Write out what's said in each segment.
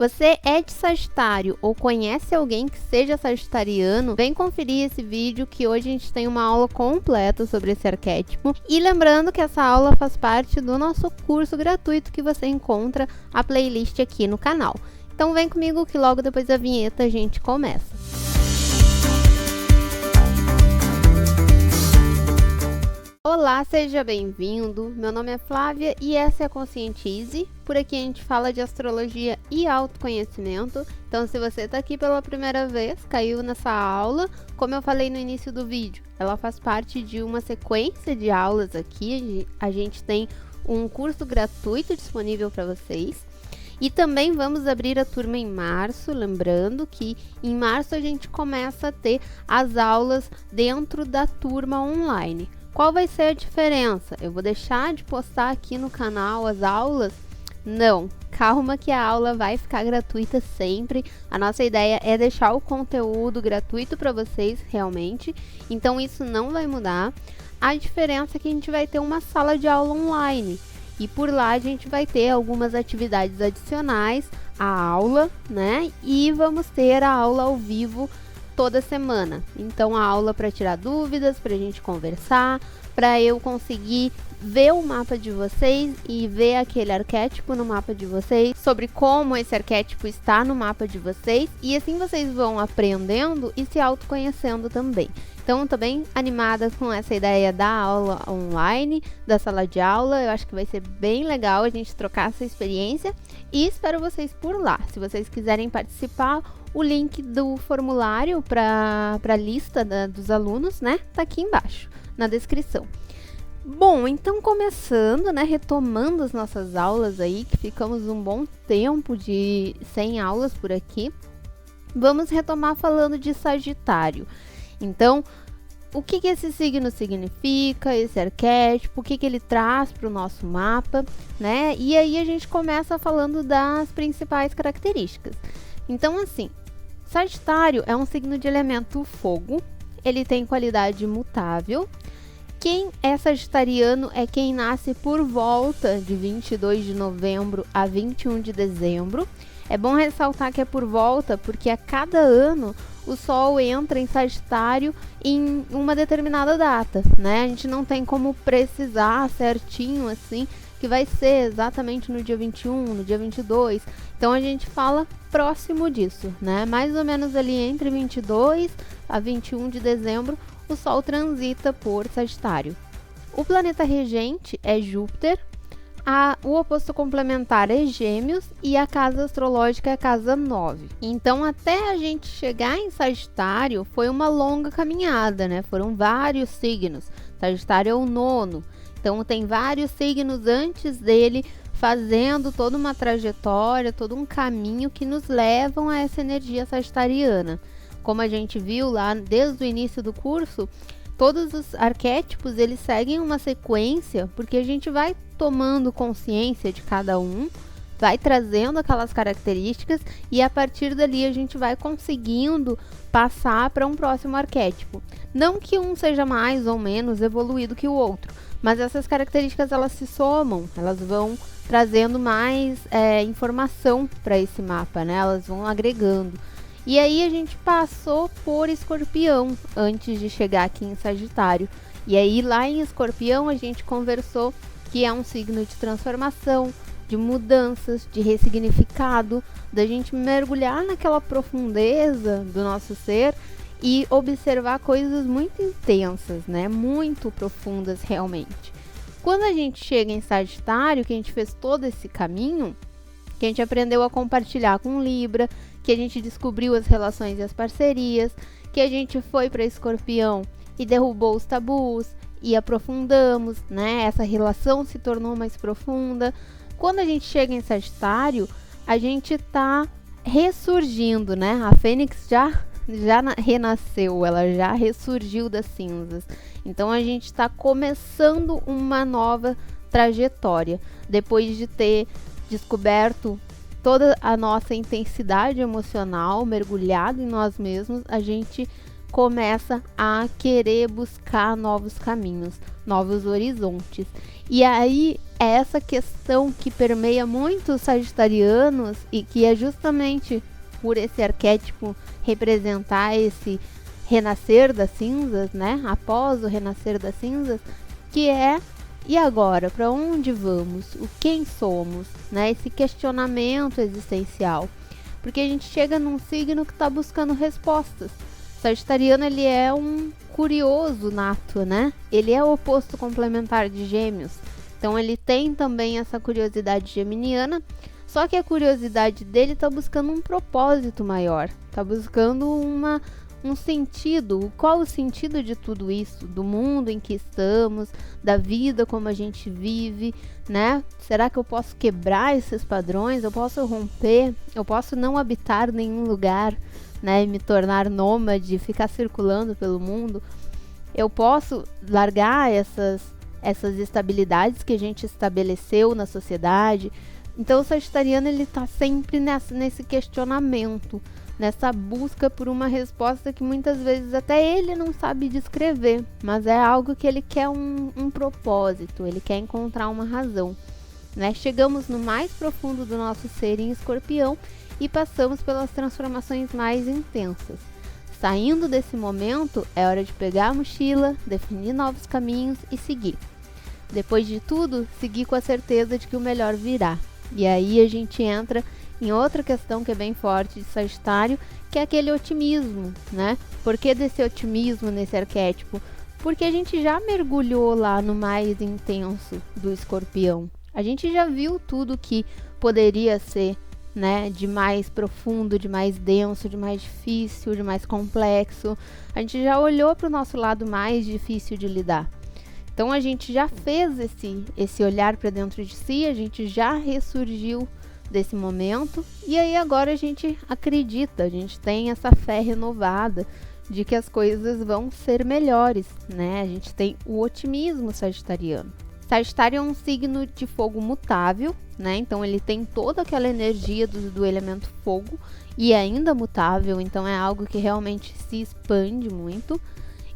Você é de Sagitário ou conhece alguém que seja sagitariano? Vem conferir esse vídeo que hoje a gente tem uma aula completa sobre esse arquétipo. E lembrando que essa aula faz parte do nosso curso gratuito que você encontra a playlist aqui no canal. Então vem comigo que logo depois da vinheta a gente começa. Olá, seja bem-vindo. Meu nome é Flávia e essa é a Conscientize. Por aqui a gente fala de astrologia e autoconhecimento. Então, se você está aqui pela primeira vez, caiu nessa aula, como eu falei no início do vídeo, ela faz parte de uma sequência de aulas aqui. A gente tem um curso gratuito disponível para vocês. E também vamos abrir a turma em março, lembrando que em março a gente começa a ter as aulas dentro da turma online. Qual vai ser a diferença? Eu vou deixar de postar aqui no canal as aulas? Não, calma que a aula vai ficar gratuita sempre. A nossa ideia é deixar o conteúdo gratuito para vocês realmente, então isso não vai mudar. A diferença é que a gente vai ter uma sala de aula online e por lá a gente vai ter algumas atividades adicionais à aula, né? E vamos ter a aula ao vivo toda semana. Então a aula para tirar dúvidas, para a gente conversar, para eu conseguir ver o mapa de vocês e ver aquele arquétipo no mapa de vocês, sobre como esse arquétipo está no mapa de vocês, e assim vocês vão aprendendo e se autoconhecendo também. Então, tô bem animada com essa ideia da aula online, da sala de aula. Eu acho que vai ser bem legal a gente trocar essa experiência e espero vocês por lá. Se vocês quiserem participar, o link do formulário para a lista dos alunos, né, tá aqui embaixo, na descrição. Bom, então começando, né, retomando as nossas aulas aí, que ficamos um bom tempo sem aulas por aqui, vamos retomar falando de Sagitário. Então, o que esse signo significa, esse arquétipo, o que ele traz para o nosso mapa, né? E aí a gente começa falando das principais características. Então, assim, Sagitário é um signo de elemento fogo, ele tem qualidade mutável. Quem é sagitariano é quem nasce por volta de 22 de novembro a 21 de dezembro. É bom ressaltar que é por volta, porque a cada ano o Sol entra em Sagitário em uma determinada data, né? A gente não tem como precisar certinho assim, que vai ser exatamente no dia 21, no dia 22. Então a gente fala próximo disso, né? Mais ou menos ali entre 22 a 21 de dezembro, o Sol transita por Sagitário. O planeta regente é Júpiter, o oposto complementar é Gêmeos e a casa astrológica é a casa 9. Então, até a gente chegar em Sagitário, foi uma longa caminhada, né? Foram vários signos. Sagitário é o 9º. Então, tem vários signos antes dele fazendo toda uma trajetória, todo um caminho que nos levam a essa energia sagitariana. Como a gente viu lá desde o início do curso, todos os arquétipos eles seguem uma sequência, porque a gente vai tomando consciência de cada um, vai trazendo aquelas características e a partir dali a gente vai conseguindo passar para um próximo arquétipo. Não que um seja mais ou menos evoluído que o outro, mas essas características elas se somam, elas vão trazendo mais informação para esse mapa, né? Elas vão agregando. E aí a gente passou por Escorpião antes de chegar aqui em Sagitário. E aí lá em Escorpião a gente conversou que é um signo de transformação, de mudanças, de ressignificado, da gente mergulhar naquela profundeza do nosso ser e observar coisas muito intensas, né? Muito profundas realmente. Quando a gente chega em Sagitário, que a gente fez todo esse caminho, que a gente aprendeu a compartilhar com Libra, que a gente descobriu as relações e as parcerias, que a gente foi para Escorpião e derrubou os tabus e aprofundamos, né? Essa relação se tornou mais profunda. Quando a gente chega em Sagitário, a gente tá ressurgindo, né? A Fênix já renasceu, ela já ressurgiu das cinzas. Então a gente está começando uma nova trajetória, depois de ter descoberto toda a nossa intensidade emocional, mergulhado em nós mesmos, a gente começa a querer buscar novos caminhos, novos horizontes. E aí é essa questão que permeia muito os sagitarianos e que é justamente por esse arquétipo representar esse renascer das cinzas, né? Após o renascer das cinzas, que é: e agora? Para onde vamos? O quem somos? Né? Esse questionamento existencial. Porque a gente chega num signo que está buscando respostas. O sagitariano, ele é um curioso nato, né? Ele é o oposto complementar de Gêmeos. Então ele tem também essa curiosidade geminiana, só que a curiosidade dele está buscando um propósito maior, está buscando um sentido. Qual o sentido de tudo isso? Do mundo em que estamos, da vida como a gente vive, né? Será que eu posso quebrar esses padrões? Eu posso romper? Eu posso não habitar nenhum lugar, né? E me tornar nômade, ficar circulando pelo mundo? Eu posso largar essas estabilidades que a gente estabeleceu na sociedade? Então o sagitariano, ele está sempre nesse questionamento, nessa busca por uma resposta que muitas vezes até ele não sabe descrever, mas é algo que ele quer um propósito, ele quer encontrar uma razão, né? Chegamos no mais profundo do nosso ser em Escorpião e passamos pelas transformações mais intensas. Saindo desse momento, é hora de pegar a mochila, definir novos caminhos e seguir. Depois de tudo, seguir com a certeza de que o melhor virá. E aí a gente entra em outra questão que é bem forte de Sagitário, que é aquele otimismo, né? Por que desse otimismo nesse arquétipo? Porque a gente já mergulhou lá no mais intenso do Escorpião. A gente já viu tudo que poderia ser, né, de mais profundo, de mais denso, de mais difícil, de mais complexo. A gente já olhou para o nosso lado mais difícil de lidar. Então a gente já fez esse olhar para dentro de si, a gente já ressurgiu desse momento, e aí agora a gente acredita, a gente tem essa fé renovada de que as coisas vão ser melhores, né? A gente tem o otimismo sagitariano. Sagitário é um signo de fogo mutável, né? Então ele tem toda aquela energia do elemento fogo e é ainda mutável, então é algo que realmente se expande muito.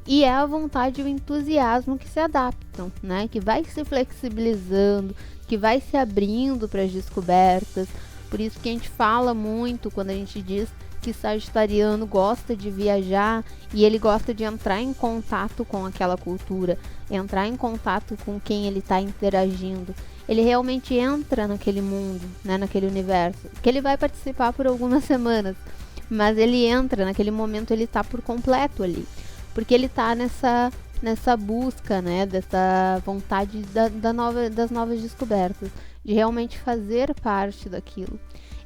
E é a vontade e o entusiasmo que se adaptam, né? Que vai se flexibilizando, que vai se abrindo para as descobertas. Por isso que a gente fala muito quando a gente diz que sagitariano gosta de viajar e ele gosta de entrar em contato com aquela cultura, entrar em contato com quem ele está interagindo. Ele realmente entra naquele mundo, né? Naquele universo, que ele vai participar por algumas semanas, mas ele entra, naquele momento ele está por completo ali. Porque ele está nessa busca, né, dessa vontade das novas descobertas, de realmente fazer parte daquilo.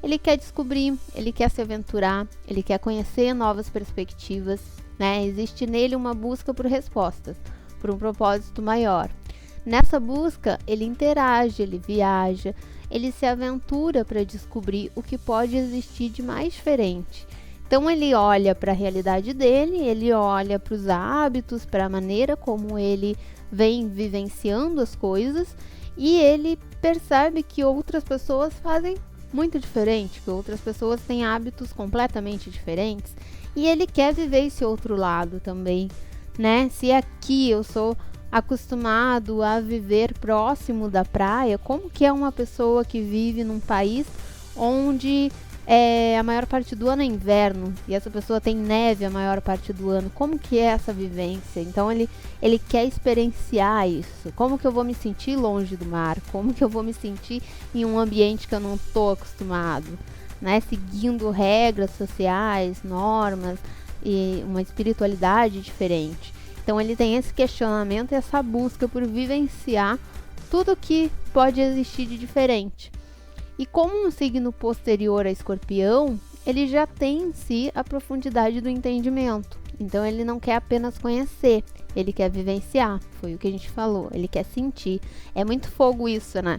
Ele quer descobrir, ele quer se aventurar, ele quer conhecer novas perspectivas, né? Existe nele uma busca por respostas, por um propósito maior. Nessa busca, ele interage, ele viaja, ele se aventura para descobrir o que pode existir de mais diferente. Então ele olha para a realidade dele, ele olha para os hábitos, para a maneira como ele vem vivenciando as coisas e ele percebe que outras pessoas fazem muito diferente, que outras pessoas têm hábitos completamente diferentes e ele quer viver esse outro lado também, né? Se aqui eu sou acostumado a viver próximo da praia, como que é uma pessoa que vive num país onde a maior parte do ano é inverno e essa pessoa tem neve a maior parte do ano? Como que é essa vivência? Então ele quer experienciar isso. Como que eu vou me sentir longe do mar? Como que eu vou me sentir em um ambiente que eu não estou acostumado, né? Seguindo regras sociais, normas e uma espiritualidade diferente. Então ele tem esse questionamento e essa busca por vivenciar tudo que pode existir de diferente. E como um signo posterior a Escorpião, ele já tem em si a profundidade do entendimento. Então ele não quer apenas conhecer, ele quer vivenciar, foi o que a gente falou, ele quer sentir. É muito fogo isso, né?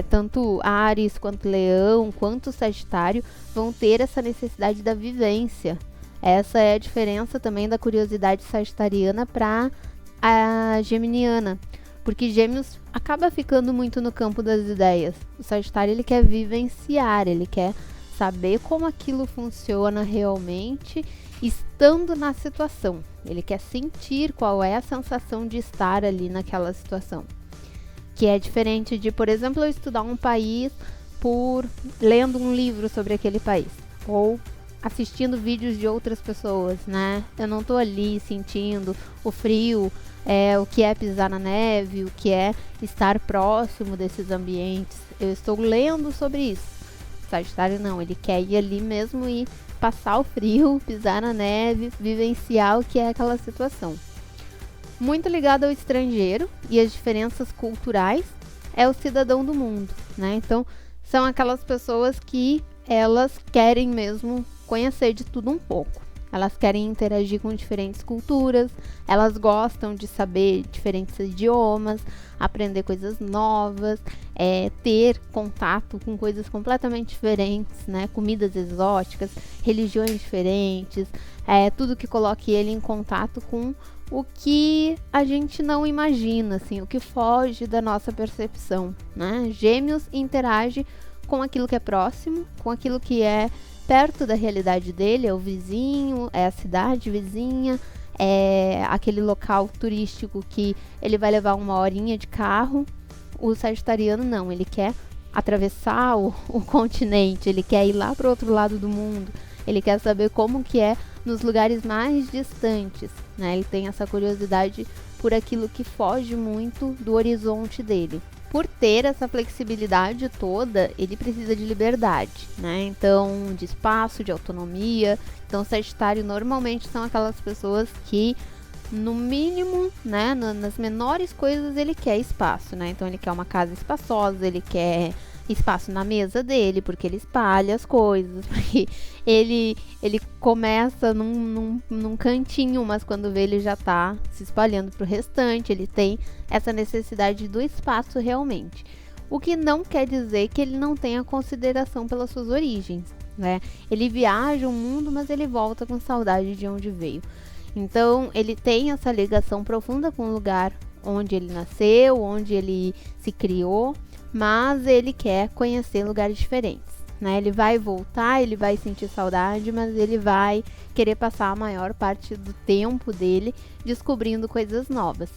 Tanto Áries, quanto Leão, quanto Sagitário vão ter essa necessidade da vivência. Essa é a diferença também da curiosidade sagitariana para a geminiana. Porque Gêmeos acaba ficando muito no campo das ideias. O Sagitário, ele quer vivenciar, ele quer saber como aquilo funciona realmente estando na situação. Ele quer sentir qual é a sensação de estar ali naquela situação. que é diferente de, por exemplo, eu estudar um país por lendo um livro sobre aquele país, ou assistindo vídeos de outras pessoas, né? Eu não tô ali sentindo o frio, o que é pisar na neve, o que é estar próximo desses ambientes. Eu estou lendo sobre isso. Sagitário não, ele quer ir ali mesmo e passar o frio, pisar na neve, vivenciar o que é aquela situação. Muito ligado ao estrangeiro e às diferenças culturais, é o cidadão do mundo, né? Então, são aquelas pessoas que elas querem mesmo conhecer de tudo um pouco. Elas querem interagir com diferentes culturas, elas gostam de saber diferentes idiomas, aprender coisas novas, ter contato com coisas completamente diferentes, né? Comidas exóticas, religiões diferentes, tudo que coloque ele em contato com o que a gente não imagina, assim, o que foge da nossa percepção, né? Gêmeos interage com aquilo que é próximo, com aquilo que é perto da realidade dele, é o vizinho, é a cidade vizinha, é aquele local turístico que ele vai levar 1 horinha de carro. O sagitariano não, ele quer atravessar o continente, ele quer ir lá para o outro lado do mundo, ele quer saber como que é nos lugares mais distantes, né? Ele tem essa curiosidade por aquilo que foge muito do horizonte dele. Por ter essa flexibilidade toda, ele precisa de liberdade, né? Então, de espaço, de autonomia. Então, Sagitário normalmente são aquelas pessoas que, no mínimo, né, nas menores coisas, ele quer espaço, né? Então, ele quer uma casa espaçosa, ele quer espaço na mesa dele, porque ele espalha as coisas, porque ele começa num cantinho, mas quando vê ele já tá se espalhando pro restante, ele tem essa necessidade do espaço realmente. O que não quer dizer que ele não tenha consideração pelas suas origens, né? Ele viaja o mundo, mas ele volta com saudade de onde veio. Então, ele tem essa ligação profunda com o lugar onde ele nasceu, onde ele se criou, mas ele quer conhecer lugares diferentes, né? Ele vai voltar, ele vai sentir saudade, mas ele vai querer passar a maior parte do tempo dele descobrindo coisas novas.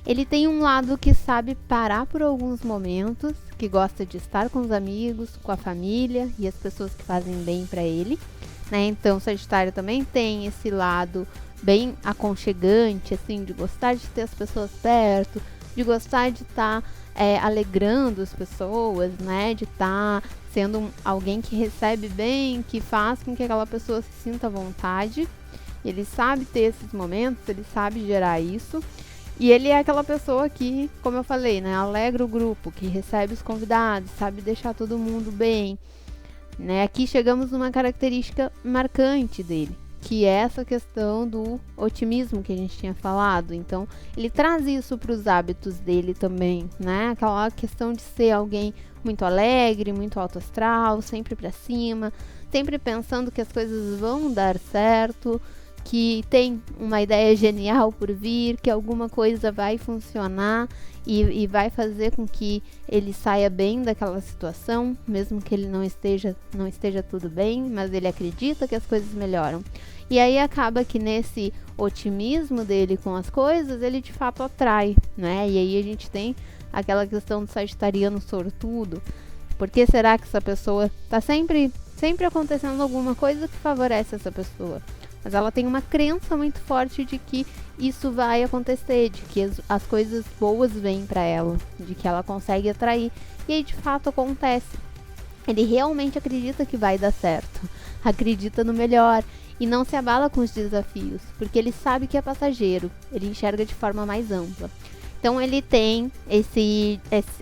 Ele tem um lado que sabe parar por alguns momentos, que gosta de estar com os amigos, com a família e as pessoas que fazem bem para ele, né? Então, Sagitário também tem esse lado bem aconchegante, assim, de gostar de ter as pessoas perto, de gostar de estar alegrando as pessoas, né? De estar sendo alguém que recebe bem, que faz com que aquela pessoa se sinta à vontade. Ele sabe ter esses momentos, ele sabe gerar isso. E ele é aquela pessoa que, como eu falei, né? Alegra o grupo, que recebe os convidados, sabe deixar todo mundo bem, né? Aqui chegamos numa característica marcante dele, que é essa questão do otimismo que a gente tinha falado. Então, ele traz isso para os hábitos dele também, né? Aquela questão de ser alguém muito alegre, muito alto astral, sempre para cima, sempre pensando que as coisas vão dar certo, que tem uma ideia genial por vir, que alguma coisa vai funcionar e vai fazer com que ele saia bem daquela situação, mesmo que ele não esteja tudo bem, mas ele acredita que as coisas melhoram. E aí acaba que nesse otimismo dele com as coisas, ele de fato atrai, né? E aí a gente tem aquela questão do sagitariano sortudo. Por que será que essa pessoa tá sempre acontecendo alguma coisa que favorece essa pessoa? Mas ela tem uma crença muito forte de que isso vai acontecer, de que as coisas boas vêm para ela, de que ela consegue atrair. E aí de fato acontece. Ele realmente acredita que vai dar certo, acredita no melhor e não se abala com os desafios, porque ele sabe que é passageiro, ele enxerga de forma mais ampla. Então ele tem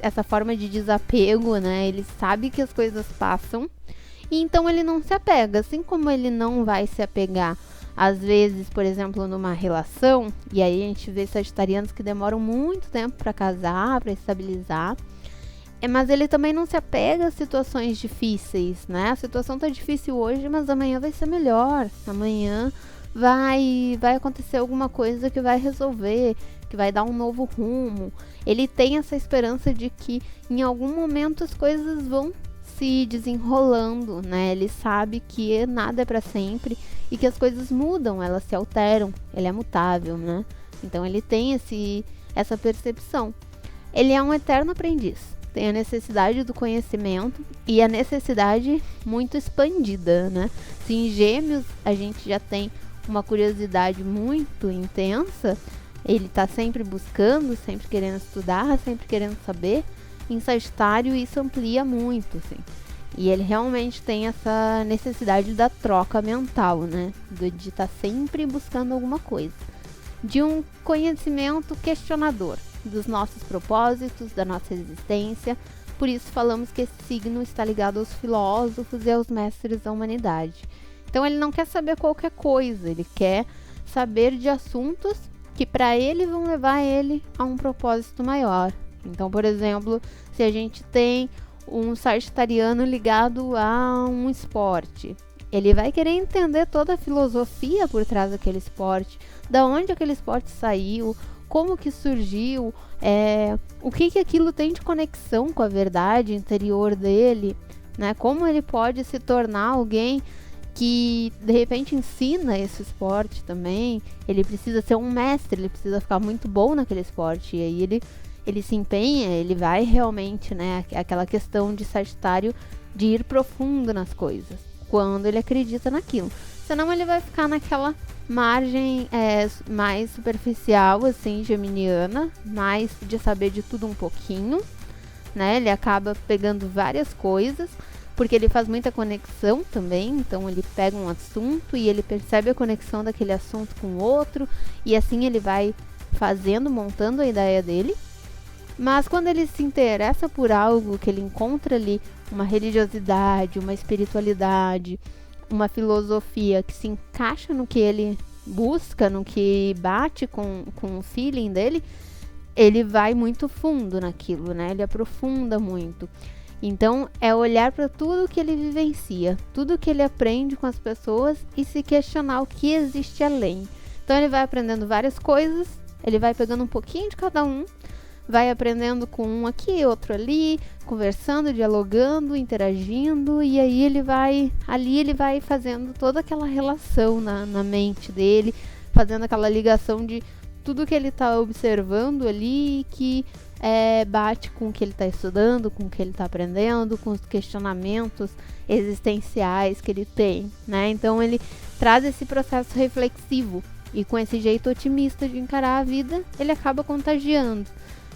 essa forma de desapego, né? Ele sabe que as coisas passam e então ele não se apega, assim como ele não vai se apegar às vezes, por exemplo, numa relação, e aí a gente vê sagitarianos que demoram muito tempo para casar, para estabilizar, mas ele também não se apega a situações difíceis, né? A situação tá difícil hoje, mas amanhã vai ser melhor, amanhã vai acontecer alguma coisa que vai resolver, que vai dar um novo rumo. Ele tem essa esperança de que em algum momento as coisas vão se desenrolando, né? Ele sabe que nada é para sempre e que as coisas mudam, elas se alteram, ele é mutável, né? Então ele tem essa percepção. Ele é um eterno aprendiz, tem a necessidade do conhecimento e a necessidade muito expandida, né? Se em Gêmeos a gente já tem uma curiosidade muito intensa, ele está sempre buscando, sempre querendo estudar, sempre querendo saber. Em Sagitário isso amplia muito, assim. E ele realmente tem essa necessidade da troca mental, né? De estar sempre buscando alguma coisa. De um conhecimento questionador dos nossos propósitos, da nossa existência. Por isso falamos que esse signo está ligado aos filósofos e aos mestres da humanidade. Então ele não quer saber qualquer coisa, ele quer saber de assuntos que para ele vão levar ele a um propósito maior. Então, por exemplo, se a gente tem um sagitariano ligado a um esporte, ele vai querer entender toda a filosofia por trás daquele esporte, da onde aquele esporte saiu, como que surgiu, o que aquilo tem de conexão com a verdade interior dele, né? Como ele pode se tornar alguém que de repente ensina esse esporte também. Ele precisa ser um mestre, ele precisa ficar muito bom naquele esporte, e aí ele se empenha, ele vai realmente, né, aquela questão de Sagitário de ir profundo nas coisas, quando ele acredita naquilo. Senão ele vai ficar naquela margem mais superficial, assim, geminiana, mais de saber de tudo um pouquinho, né? Ele acaba pegando várias coisas, porque ele faz muita conexão também, então ele pega um assunto e ele percebe a conexão daquele assunto com o outro, e assim ele vai fazendo, montando a ideia dele. Mas quando ele se interessa por algo, que ele encontra ali uma religiosidade, uma espiritualidade, uma filosofia que se encaixa no que ele busca, no que bate com o feeling dele, ele vai muito fundo naquilo, né? Ele aprofunda muito. Então, é olhar para tudo que ele vivencia, tudo que ele aprende com as pessoas e se questionar o que existe além. Então, ele vai aprendendo várias coisas, ele vai pegando um pouquinho de cada um, vai aprendendo com um aqui, outro ali, conversando, dialogando, interagindo, e aí ele vai fazendo toda aquela relação na mente dele, fazendo aquela ligação de tudo que ele está observando ali, que bate com o que ele está estudando, com o que ele está aprendendo, com os questionamentos existenciais que ele tem, né? Então ele traz esse processo reflexivo, e com esse jeito otimista de encarar a vida, ele acaba contagiando.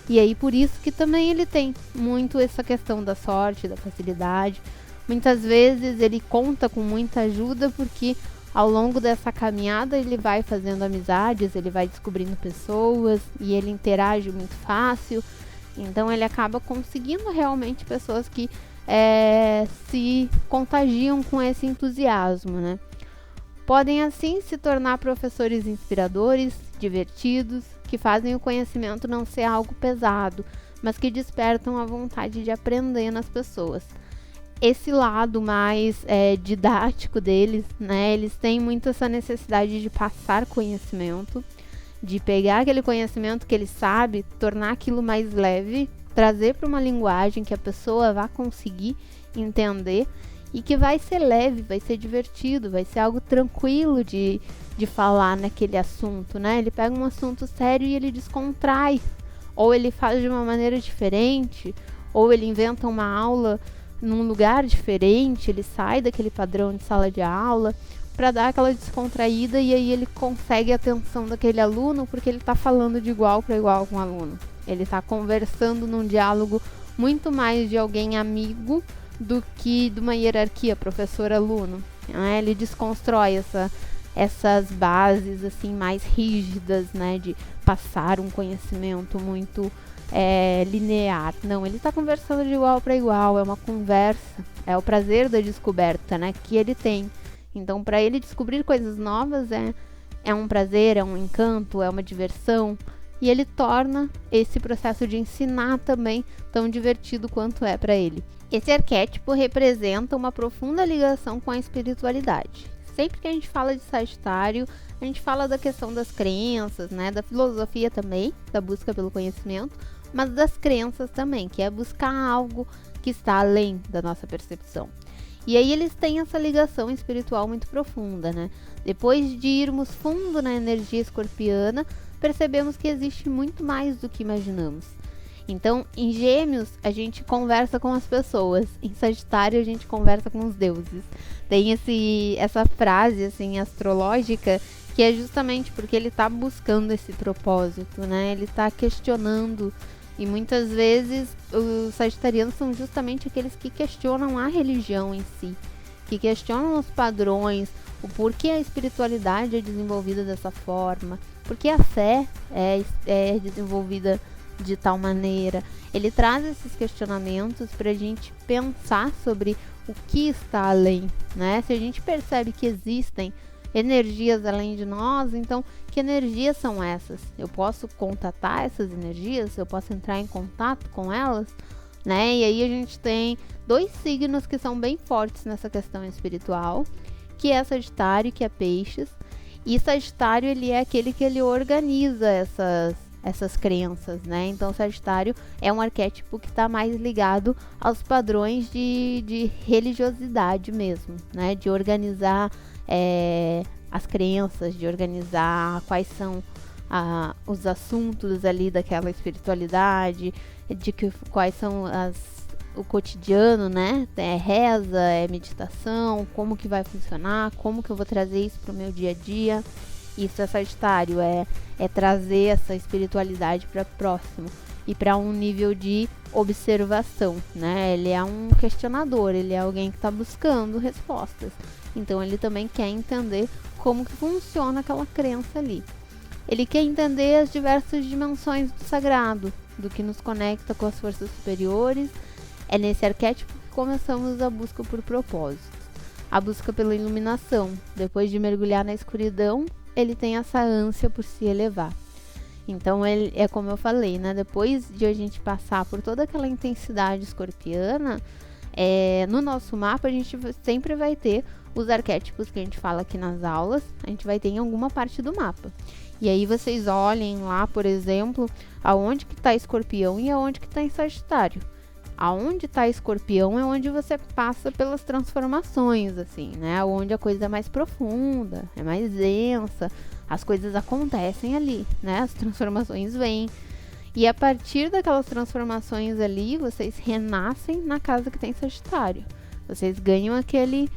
E aí por isso que também ele tem muito essa questão da sorte, da facilidade. Muitas vezes ele conta com muita ajuda, porque ao longo dessa caminhada ele vai fazendo amizades, ele vai descobrindo pessoas e ele interage muito fácil. Então ele acaba conseguindo realmente pessoas que se contagiam com esse entusiasmo, né? Podem assim se tornar professores inspiradores, divertidos, que fazem o conhecimento não ser algo pesado, mas que despertam a vontade de aprender nas pessoas. Esse lado mais didático deles, né, eles têm muito essa necessidade de passar conhecimento, de pegar aquele conhecimento que ele sabe, tornar aquilo mais leve, trazer para uma linguagem que a pessoa vá conseguir entender e que vai ser leve, vai ser divertido, vai ser algo tranquilo de falar naquele assunto, né? Ele pega um assunto sério e ele descontrai, ou ele faz de uma maneira diferente, ou ele inventa uma aula num lugar diferente, ele sai daquele padrão de sala de aula para dar aquela descontraída, e aí ele consegue a atenção daquele aluno, porque ele está falando de igual para igual com o aluno. Ele está conversando num diálogo muito mais de alguém amigo do que de uma hierarquia professor-aluno, né? Ele desconstrói essas bases assim mais rígidas, né, de passar um conhecimento muito linear. Não, ele está conversando de igual para igual, é uma conversa, é o prazer da descoberta, né, que ele tem. Então, para ele descobrir coisas novas é um prazer, é um encanto, é uma diversão, e ele torna esse processo de ensinar também tão divertido quanto é para ele. Esse arquétipo representa uma profunda ligação com a espiritualidade. Sempre que a gente fala de Sagitário, a gente fala da questão das crenças, né, da filosofia também, da busca pelo conhecimento, mas das crenças também, que é buscar algo que está além da nossa percepção. E aí eles têm essa ligação espiritual muito profunda, né? Depois de irmos fundo na energia escorpiana, percebemos que existe muito mais do que imaginamos. Então, em Gêmeos, a gente conversa com as pessoas. Em Sagitário, a gente conversa com os deuses. Tem essa frase, assim, astrológica, que é justamente porque ele tá buscando esse propósito, né? Ele tá questionando. E muitas vezes, os sagitarianos são justamente aqueles que questionam a religião em si. Que questionam os padrões, o porquê a espiritualidade é desenvolvida dessa forma. Porque a fé é desenvolvida de tal maneira. Ele traz esses questionamentos para a gente pensar sobre o que está além, né? Se a gente percebe que existem energias além de nós, então que energias são essas? Eu posso contatar essas energias? Eu posso entrar em contato com elas? Né? E aí a gente tem 2 signos que são bem fortes nessa questão espiritual, que é Sagitário e que é Peixes. E Sagitário, ele é aquele que ele organiza essas crenças, né? Então, Sagitário é um arquétipo que está mais ligado aos padrões de religiosidade mesmo, né? De organizar as crenças, de organizar quais são os assuntos ali daquela espiritualidade, quais são o cotidiano, né? É reza, é meditação, como que vai funcionar, como que eu vou trazer isso para o meu dia a dia. Isso é Sagitário, é trazer essa espiritualidade para próximo e para um nível de observação, né? Ele é um questionador, ele é alguém que está buscando respostas. Então ele também quer entender como que funciona aquela crença ali. Ele quer entender as diversas dimensões do sagrado, do que nos conecta com as forças superiores. É nesse arquétipo que começamos a busca por propósitos. A busca pela iluminação. Depois de mergulhar na escuridão, ele tem essa ânsia por se elevar. Então, ele, é como eu falei, né? Depois de a gente passar por toda aquela intensidade escorpiana, no nosso mapa a gente sempre vai ter os arquétipos que a gente fala aqui nas aulas, a gente vai ter em alguma parte do mapa. E aí vocês olhem lá, por exemplo, aonde que está Escorpião e aonde que está em Sagitário. Aonde está Escorpião é onde você passa pelas transformações, assim, né? Onde a coisa é mais profunda, é mais densa, as coisas acontecem ali, né? As transformações vêm. E a partir daquelas transformações ali, vocês renascem na casa que tem Sagitário. Vocês ganham aquele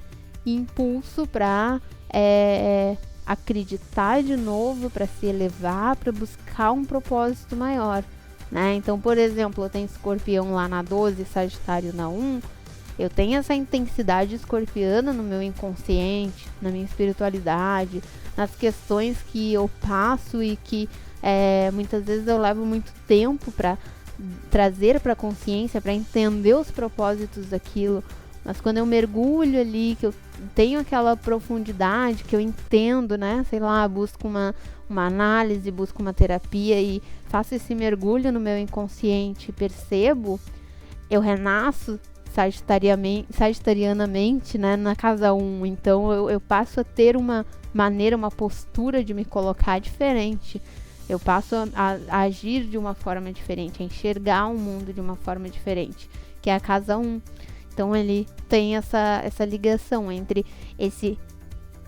impulso para acreditar de novo, para se elevar, para buscar um propósito maior. Né? Então, por exemplo, eu tenho Escorpião lá na 12, Sagitário na 1, eu tenho essa intensidade escorpiana no meu inconsciente, na minha espiritualidade, nas questões que eu passo e que muitas vezes eu levo muito tempo para trazer para a consciência, para entender os propósitos daquilo. Mas quando eu mergulho ali, que eu tenho aquela profundidade, que eu entendo, né? Sei lá, busco uma análise, busco uma terapia e faço esse mergulho no meu inconsciente, percebo, eu renasço sagitarianamente, né? Na casa 1. Então eu passo a ter uma maneira, uma postura de me colocar diferente. Eu passo a agir de uma forma diferente, a enxergar o mundo de uma forma diferente, que é a casa 1. Então ele tem essa ligação entre esse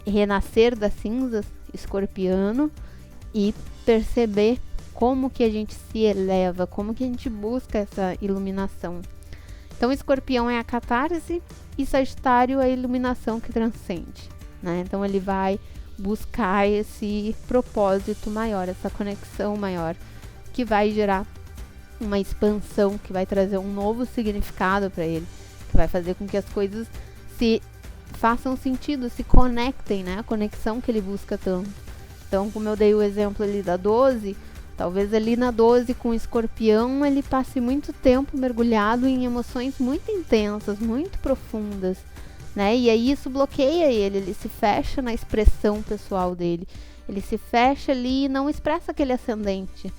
renascer das cinzas escorpiano e perceber como que a gente se eleva, como que a gente busca essa iluminação. Então Escorpião é a catarse e Sagitário é a iluminação que transcende, né? Então ele vai buscar esse propósito maior, essa conexão maior, que vai gerar uma expansão, que vai trazer um novo significado para ele, que vai fazer com que as coisas se façam sentido, se conectem, né? A conexão que ele busca tanto. Então, como eu dei o exemplo ali da 12, talvez ali na 12 com o Escorpião ele passe muito tempo mergulhado em emoções muito intensas, muito profundas, né? E aí isso bloqueia ele se fecha na expressão pessoal dele, ele se fecha ali e não expressa aquele ascendente,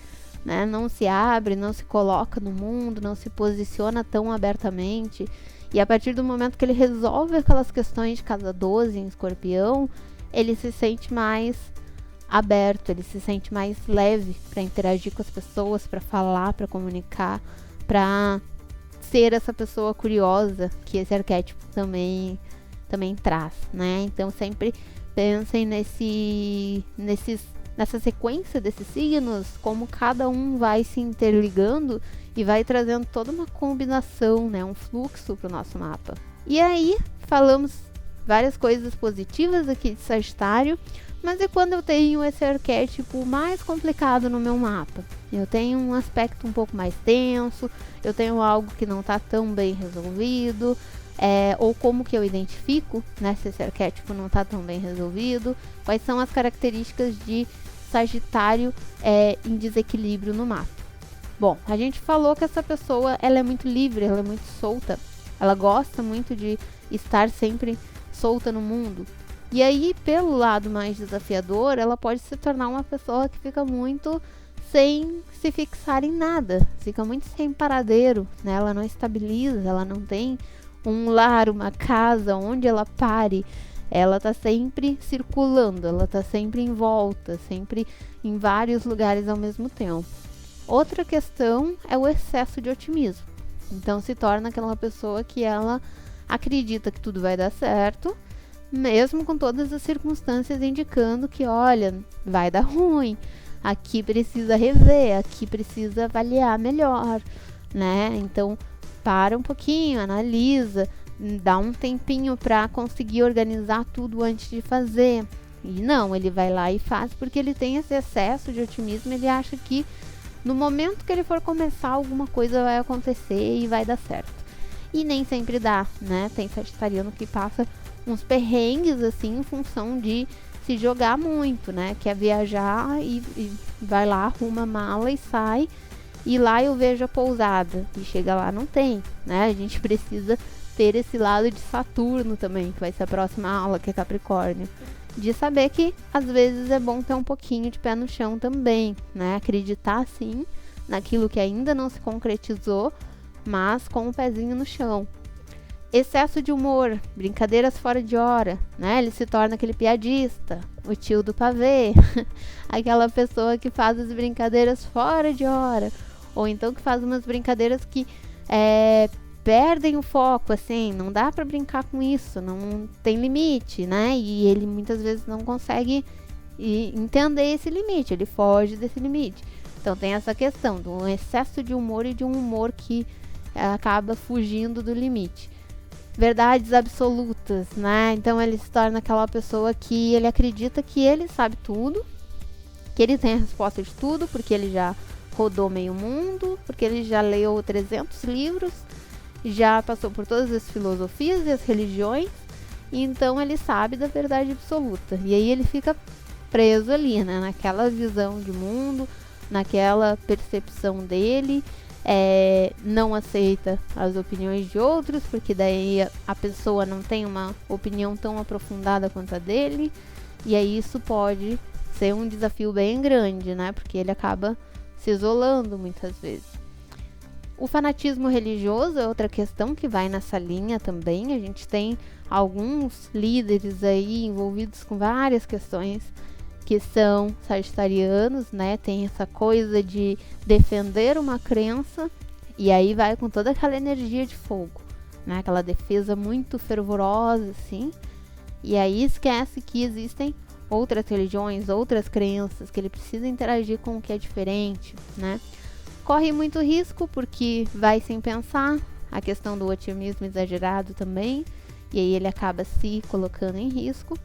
né? Não se abre, não se coloca no mundo, não se posiciona tão abertamente. E a partir do momento que ele resolve aquelas questões de casa 12 em Escorpião, ele se sente mais aberto, ele se sente mais leve para interagir com as pessoas, para falar, para comunicar, para ser essa pessoa curiosa que esse arquétipo também nessa sequência desses signos, como cada um vai se interligando e vai trazendo toda uma combinação, né, um fluxo para o nosso mapa. E aí, falamos várias coisas positivas aqui de Sagitário, mas é quando eu tenho esse arquétipo mais complicado no meu mapa. Eu tenho um aspecto um pouco mais tenso, eu tenho algo que não está tão bem resolvido, ou como que eu identifico, né, se esse arquétipo não está tão bem resolvido, quais são as características de Sagitário em desequilíbrio no mapa. Bom, a gente falou que essa pessoa, ela é muito livre, ela é muito solta, ela gosta muito de estar sempre solta no mundo. E aí, pelo lado mais desafiador, ela pode se tornar uma pessoa que fica muito sem se fixar em nada, fica muito sem paradeiro, né? Ela não estabiliza, ela não tem um lar, uma casa onde ela pare. Ela tá sempre circulando, ela tá sempre em volta, sempre em vários lugares ao mesmo tempo. Outra questão é o excesso de otimismo. Então se torna aquela pessoa que ela acredita que tudo vai dar certo, mesmo com todas as circunstâncias indicando que, olha, vai dar ruim, aqui precisa rever, aqui precisa avaliar melhor, né? Então para um pouquinho, analisa, dá um tempinho para conseguir organizar tudo antes de fazer. E não, ele vai lá e faz porque ele tem esse excesso de otimismo, ele acha que no momento que ele for começar, alguma coisa vai acontecer e vai dar certo. E nem sempre dá, né? Tem sagitariano que passa uns perrengues, assim, em função de se jogar muito, né? Quer viajar e vai lá, arruma a mala e sai. E lá eu vejo a pousada. E chega lá, não tem, né? A gente precisa ter esse lado de Saturno também, que vai ser a próxima aula, que é Capricórnio. De saber que às vezes é bom ter um pouquinho de pé no chão também, né? Acreditar sim naquilo que ainda não se concretizou, mas com o pezinho no chão. Excesso de humor, brincadeiras fora de hora, né? Ele se torna aquele piadista, o tio do pavê, aquela pessoa que faz as brincadeiras fora de hora, ou então que faz umas brincadeiras que perdem o foco, assim, não dá pra brincar com isso, não tem limite, né? E ele muitas vezes não consegue entender esse limite, ele foge desse limite. Então tem essa questão do excesso de humor e de um humor que acaba fugindo do limite. Verdades absolutas, né? Então ele se torna aquela pessoa que ele acredita que ele sabe tudo, que ele tem a resposta de tudo, porque ele já rodou meio mundo, porque ele já leu 300 livros, já passou por todas as filosofias e as religiões, e então ele sabe da verdade absoluta. E aí ele fica preso ali, né? Naquela visão de mundo, naquela percepção dele, não aceita as opiniões de outros, porque daí a pessoa não tem uma opinião tão aprofundada quanto a dele, e aí isso pode ser um desafio bem grande, né? Porque ele acaba se isolando muitas vezes. O fanatismo religioso é outra questão que vai nessa linha também. A gente tem alguns líderes aí envolvidos com várias questões que são sagitarianos, né? Tem essa coisa de defender uma crença e aí vai com toda aquela energia de fogo, né? Aquela defesa muito fervorosa, assim. E aí esquece que existem outras religiões, outras crenças, que ele precisa interagir com o que é diferente, né? Corre muito risco porque vai sem pensar, a questão do otimismo exagerado também, e aí ele acaba se colocando em risco.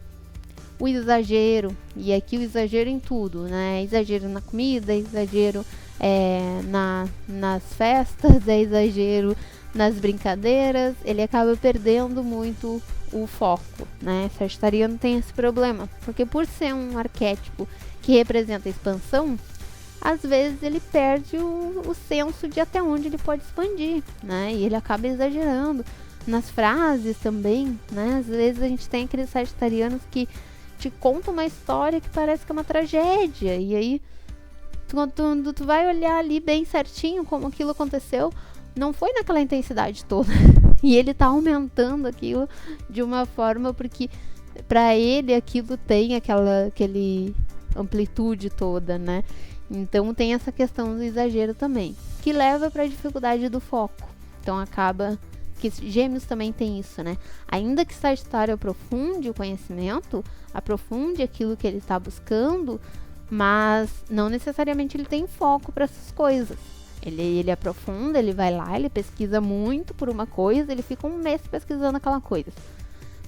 O exagero, e aqui o exagero em tudo, né? Exagero na comida, exagero nas festas, exagero nas brincadeiras, ele acaba perdendo muito o foco, né? Sagitariano tem esse problema, porque por ser um arquétipo que representa a expansão, às vezes ele perde o senso de até onde ele pode expandir, né? E ele acaba exagerando nas frases também, né? Às vezes a gente tem aqueles sagitarianos que te contam uma história que parece que é uma tragédia, e aí quando tu vai olhar ali bem certinho como aquilo aconteceu, não foi naquela intensidade toda. E ele tá aumentando aquilo de uma forma porque para ele aquilo tem aquele amplitude toda, né? Então tem essa questão do exagero também, que leva para a dificuldade do foco. Então acaba que Gêmeos também tem isso, né? Ainda que Sagitário aprofunde o conhecimento, aprofunde aquilo que ele está buscando, mas não necessariamente ele tem foco para essas coisas. Ele aprofunda, ele vai lá, ele pesquisa muito por uma coisa, ele fica um mês pesquisando aquela coisa.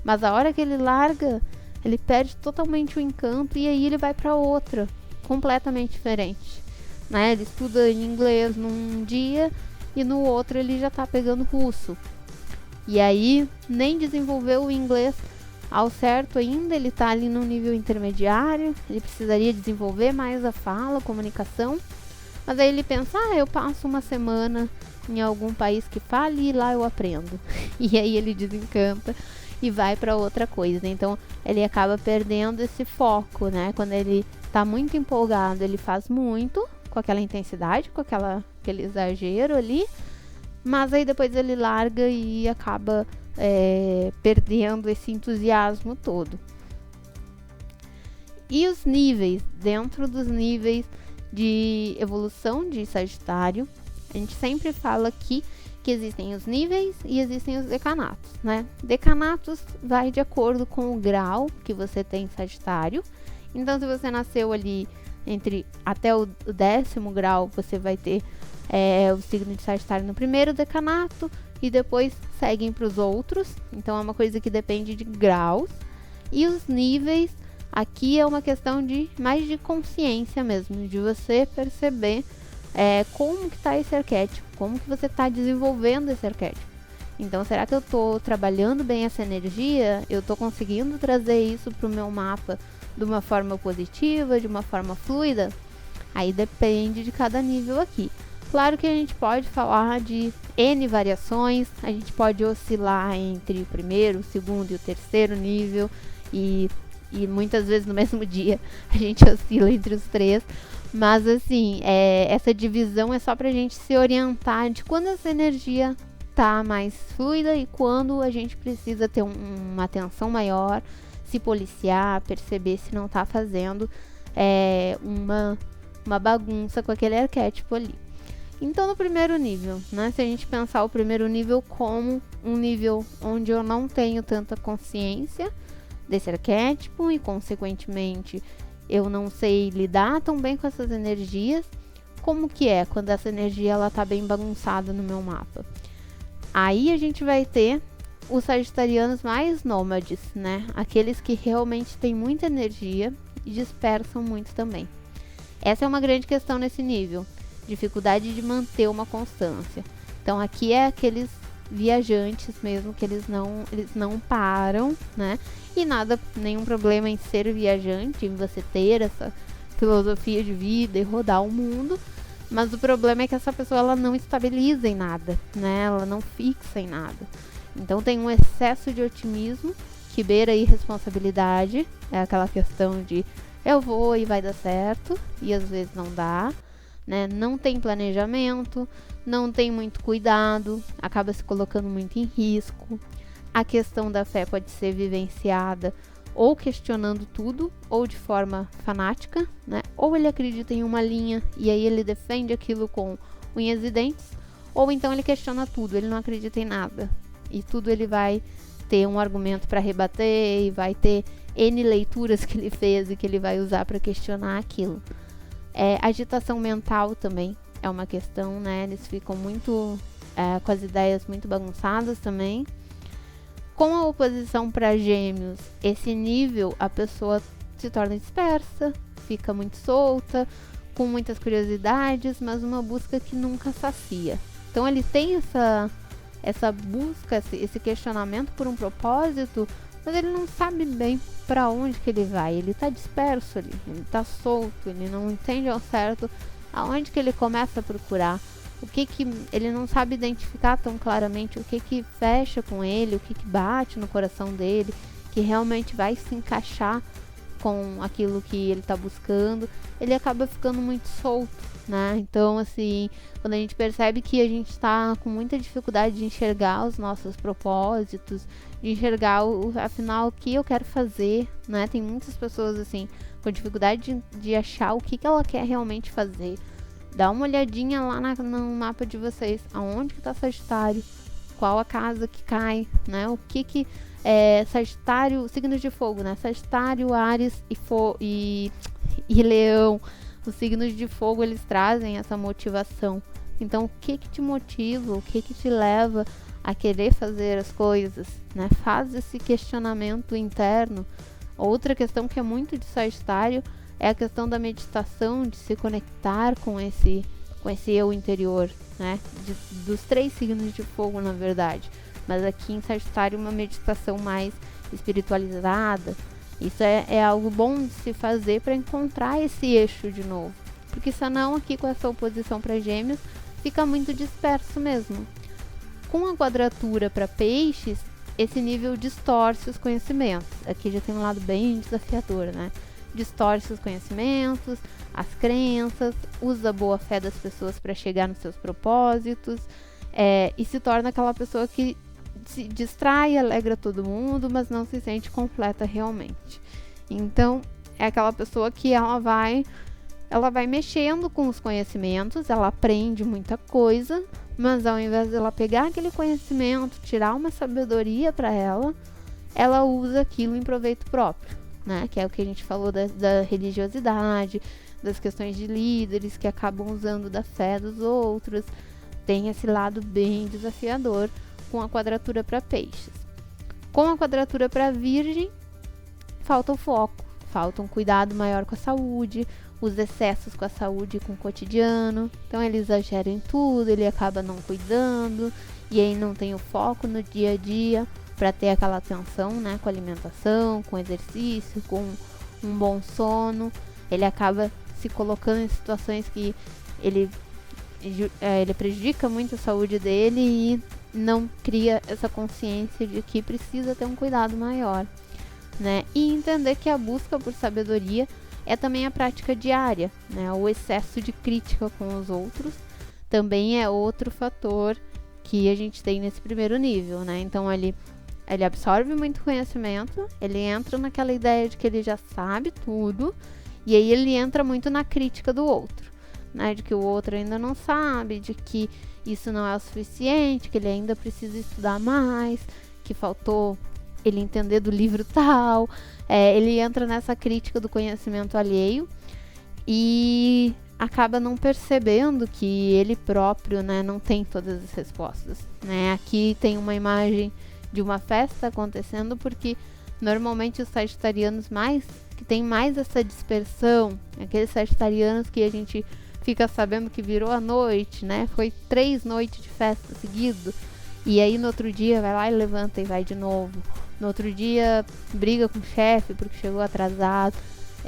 Mas a hora que ele larga, ele perde totalmente o encanto e aí ele vai para outra, completamente diferente. Né? Ele estuda inglês num dia e no outro ele já tá pegando russo. E aí nem desenvolveu o inglês ao certo ainda, ele tá ali no nível intermediário, ele precisaria desenvolver mais a fala, a comunicação. Mas aí ele pensa, eu passo uma semana em algum país que fale e lá eu aprendo. E aí ele desencanta e vai para outra coisa. Então ele acaba perdendo esse foco, né? Quando ele tá muito empolgado, ele faz muito, com aquela intensidade, com aquele exagero ali. Mas aí depois ele larga e acaba perdendo esse entusiasmo todo. E os níveis, dentro dos níveis de evolução de Sagitário, a gente sempre fala aqui que existem os níveis e existem os decanatos, né? Decanatos vai de acordo com o grau que você tem em Sagitário. Então, se você nasceu ali até o 10º grau, você vai ter o signo de Sagitário no primeiro decanato e depois seguem para os outros. Então, é uma coisa que depende de graus. E os níveis, aqui é uma questão mais de consciência mesmo, de você perceber como que está esse arquétipo, como que você está desenvolvendo esse arquétipo. Então, será que eu estou trabalhando bem essa energia? Eu estou conseguindo trazer isso para o meu mapa de uma forma positiva, de uma forma fluida? Aí depende de cada nível aqui. Claro que a gente pode falar de N variações, a gente pode oscilar entre o primeiro, o segundo e o terceiro nível, e muitas vezes no mesmo dia a gente oscila entre os três. Mas assim, essa divisão é só pra gente se orientar de quando essa energia tá mais fluida e quando a gente precisa ter uma atenção maior, se policiar, perceber se não tá fazendo uma bagunça com aquele arquétipo ali. Então, no primeiro nível, né, se a gente pensar o primeiro nível como um nível onde eu não tenho tanta consciência desse arquétipo e, consequentemente, eu não sei lidar tão bem com essas energias, como que é quando essa energia ela tá bem bagunçada no meu mapa? Aí a gente vai ter os sagitarianos mais nômades, né? Aqueles que realmente têm muita energia e dispersam muito também. Essa é uma grande questão nesse nível, dificuldade de manter uma constância. Então aqui é aqueles viajantes mesmo, que eles não param, né? E nenhum problema em ser viajante, em você ter essa filosofia de vida e rodar o mundo, mas o problema é que essa pessoa ela não estabiliza em nada, né? Ela não fixa em nada. Então tem um excesso de otimismo que beira a irresponsabilidade, é aquela questão de eu vou e vai dar certo, e às vezes não dá, né? Não tem planejamento, não tem muito cuidado, acaba se colocando muito em risco. A questão da fé pode ser vivenciada ou questionando tudo, ou de forma fanática, né? Ou ele acredita em uma linha e aí ele defende aquilo com unhas e dentes, ou então ele questiona tudo, ele não acredita em nada. E tudo ele vai ter um argumento para rebater e vai ter N leituras que ele fez e que ele vai usar para questionar aquilo. Agitação mental também é uma questão, né? Eles ficam muito com as ideias muito bagunçadas também. Com a oposição para Gêmeos, esse nível a pessoa se torna dispersa, fica muito solta, com muitas curiosidades, mas uma busca que nunca sacia. Então ele tem essa busca, esse questionamento por um propósito, mas ele não sabe bem para onde que ele vai. Ele está disperso ali, ele está solto, ele não entende ao certo aonde que ele começa a procurar. O que ele não sabe identificar tão claramente, o que fecha com ele, o que bate no coração dele, que realmente vai se encaixar com aquilo que ele está buscando. Ele acaba ficando muito solto, né? Então, assim, quando a gente percebe que a gente está com muita dificuldade de enxergar os nossos propósitos, de enxergar, afinal, o que eu quero fazer, né? Tem muitas pessoas, assim, com dificuldade de achar o que ela quer realmente fazer. Dá uma olhadinha lá no mapa de vocês, aonde que tá Sagitário, qual a casa que cai, né? O que Sagitário, signos de fogo, né? Sagitário, Áries e Leão, os signos de fogo, eles trazem essa motivação. Então, o que te motiva, o que te leva a querer fazer as coisas, né? Faz esse questionamento interno. Outra questão que é muito de Sagitário é a questão da meditação, de se conectar com esse eu interior, né? Dos 3 signos de fogo, na verdade. Mas aqui em Sagitário, uma meditação mais espiritualizada. Isso é algo bom de se fazer para encontrar esse eixo de novo. Porque senão, aqui com essa oposição para Gêmeos, fica muito disperso mesmo. Com a quadratura para Peixes, esse nível distorce os conhecimentos. Aqui já tem um lado bem desafiador, né? Distorce os conhecimentos, as crenças, usa a boa fé das pessoas para chegar nos seus propósitos, e se torna aquela pessoa que se distrai, alegra todo mundo, mas não se sente completa realmente. Então, é aquela pessoa que ela vai mexendo com os conhecimentos, ela aprende muita coisa, mas ao invés de ela pegar aquele conhecimento, tirar uma sabedoria para ela usa aquilo em proveito próprio, né? Que é o que a gente falou da religiosidade, das questões de líderes que acabam usando da fé dos outros. Tem esse lado bem desafiador com a quadratura para Peixes. Com a quadratura para Virgem, falta o foco, falta um cuidado maior com a saúde, os excessos com a saúde e com o cotidiano. Então ele exagera em tudo, ele acaba não cuidando, e aí não tem o foco no dia a dia para ter aquela atenção, né, com a alimentação, com o exercício, com um bom sono. Ele acaba se colocando em situações que ele prejudica muito a saúde dele e não cria essa consciência de que precisa ter um cuidado maior, né? E entender que a busca por sabedoria é também a prática diária, né? O excesso de crítica com os outros também é outro fator que a gente tem nesse primeiro nível, né? Então ele absorve muito conhecimento, ele entra naquela ideia de que ele já sabe tudo, e aí ele entra muito na crítica do outro, né? De que o outro ainda não sabe, de que isso não é o suficiente, que ele ainda precisa estudar mais, que faltou ele entender do livro tal. Ele entra nessa crítica do conhecimento alheio e acaba não percebendo que ele próprio, né, não tem todas as respostas, né? Aqui tem uma imagem de uma festa acontecendo, porque normalmente os sagitarianos que tem mais essa dispersão, aqueles sagitarianos que a gente fica sabendo que virou a noite, né? Foi 3 noites de festa seguido, e aí no outro dia vai lá e levanta e vai de novo. No outro dia briga com o chefe porque chegou atrasado.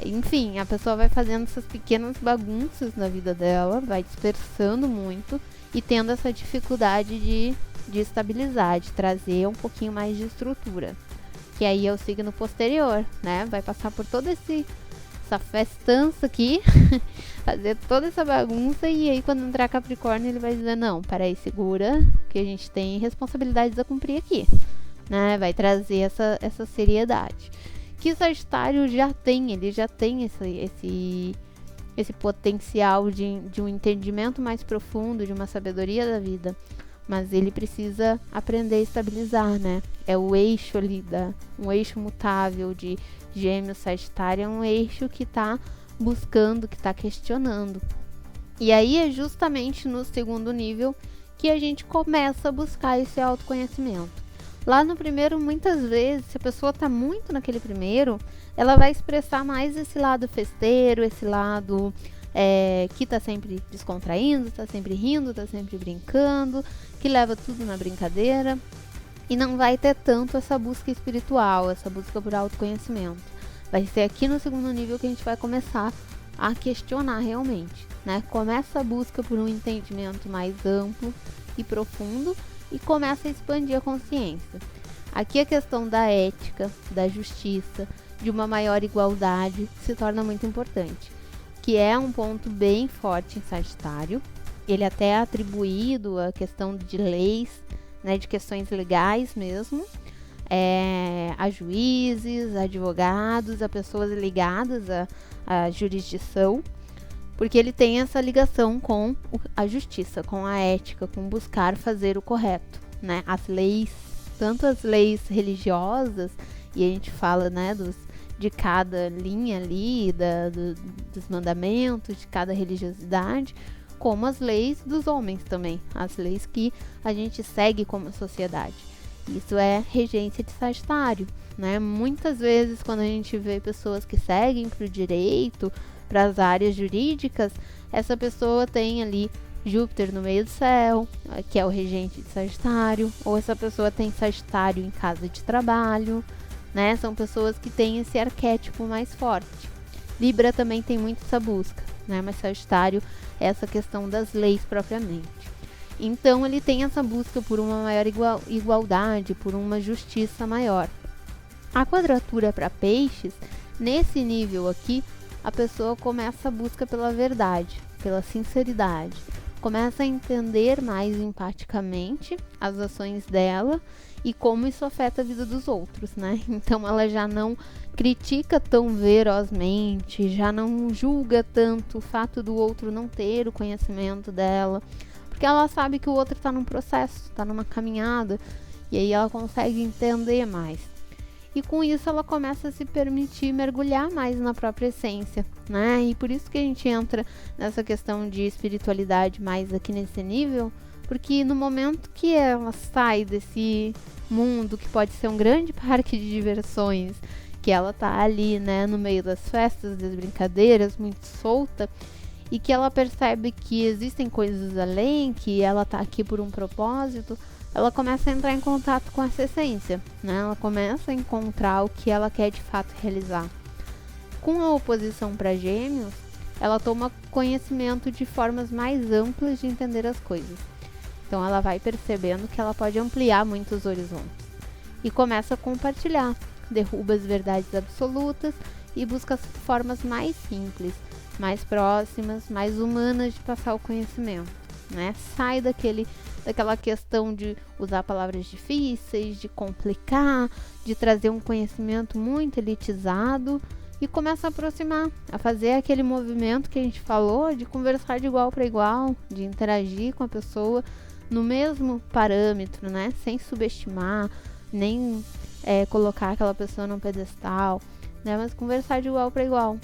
Enfim, a pessoa vai fazendo essas pequenas bagunças na vida dela, vai dispersando muito e tendo essa dificuldade de estabilizar, de trazer um pouquinho mais de estrutura. Que aí é o signo posterior, né? Vai passar por toda essa festança aqui, fazer toda essa bagunça, e aí quando entrar Capricórnio ele vai dizer, não, peraí, segura, que a gente tem responsabilidades a cumprir aqui, né? Vai trazer essa seriedade. Que o Sagitário já tem esse potencial de um entendimento mais profundo, de uma sabedoria da vida, mas ele precisa aprender a estabilizar, né? É o eixo ali, um eixo mutável de Gêmeos, Sagitário, é um eixo que está buscando, que está questionando. E aí é justamente no segundo nível que a gente começa a buscar esse autoconhecimento. Lá no primeiro, muitas vezes, se a pessoa está muito naquele primeiro, ela vai expressar mais esse lado festeiro, esse lado que está sempre descontraindo, está sempre rindo, está sempre brincando, que leva tudo na brincadeira, e não vai ter tanto essa busca espiritual, essa busca por autoconhecimento. Vai ser aqui no segundo nível que a gente vai começar a questionar realmente, né? Começa a busca por um entendimento mais amplo e profundo e começa a expandir a consciência. Aqui a questão da ética, da justiça, de uma maior igualdade se torna muito importante, que é um ponto bem forte em Sagitário. Ele até é atribuído à questão de leis, né, de questões legais mesmo, a juízes, a advogados, a pessoas ligadas à jurisdição, porque ele tem essa ligação com a justiça, com a ética, com buscar fazer o correto, né? As leis, tanto as leis religiosas, e a gente fala, né, dos de cada linha ali, dos mandamentos, de cada religiosidade, como as leis dos homens também, as leis que a gente segue como sociedade. Isso é regência de Sagitário, né? Muitas vezes quando a gente vê pessoas que seguem para o direito, para as áreas jurídicas, essa pessoa tem ali Júpiter no meio do céu, que é o regente de Sagitário, ou essa pessoa tem Sagitário em casa de trabalho, né? São pessoas que têm esse arquétipo mais forte. Libra também tem muito essa busca, né? Mas Sagitário é essa questão das leis propriamente. Então ele tem essa busca por uma maior igualdade, por uma justiça maior. A quadratura para Peixes, nesse nível aqui, a pessoa começa a busca pela verdade, pela sinceridade, começa a entender mais empaticamente as ações dela e como isso afeta a vida dos outros, né? Então ela já não critica tão ferozmente, já não julga tanto o fato do outro não ter o conhecimento dela, porque ela sabe que o outro está num processo, está numa caminhada, e aí ela consegue entender mais. E com isso ela começa a se permitir mergulhar mais na própria essência, né? E por isso que a gente entra nessa questão de espiritualidade mais aqui nesse nível, porque no momento que ela sai desse mundo que pode ser um grande parque de diversões, que ela tá ali, né, no meio das festas, das brincadeiras, muito solta, e que ela percebe que existem coisas além, que ela tá aqui por um propósito, ela começa a entrar em contato com essa essência, né? Ela começa a encontrar o que ela quer de fato realizar. Com a oposição para Gêmeos, ela toma conhecimento de formas mais amplas de entender as coisas. Então ela vai percebendo que ela pode ampliar muitos horizontes. E começa a compartilhar, derruba as verdades absolutas e busca as formas mais simples, mais próximas, mais humanas de passar o conhecimento, né? Sai daquela questão de usar palavras difíceis, de complicar, de trazer um conhecimento muito elitizado e começa a aproximar, a fazer aquele movimento que a gente falou de conversar de igual para igual, de interagir com a pessoa no mesmo parâmetro, né? Sem subestimar, nem colocar aquela pessoa num pedestal, né? Mas conversar de igual para igual.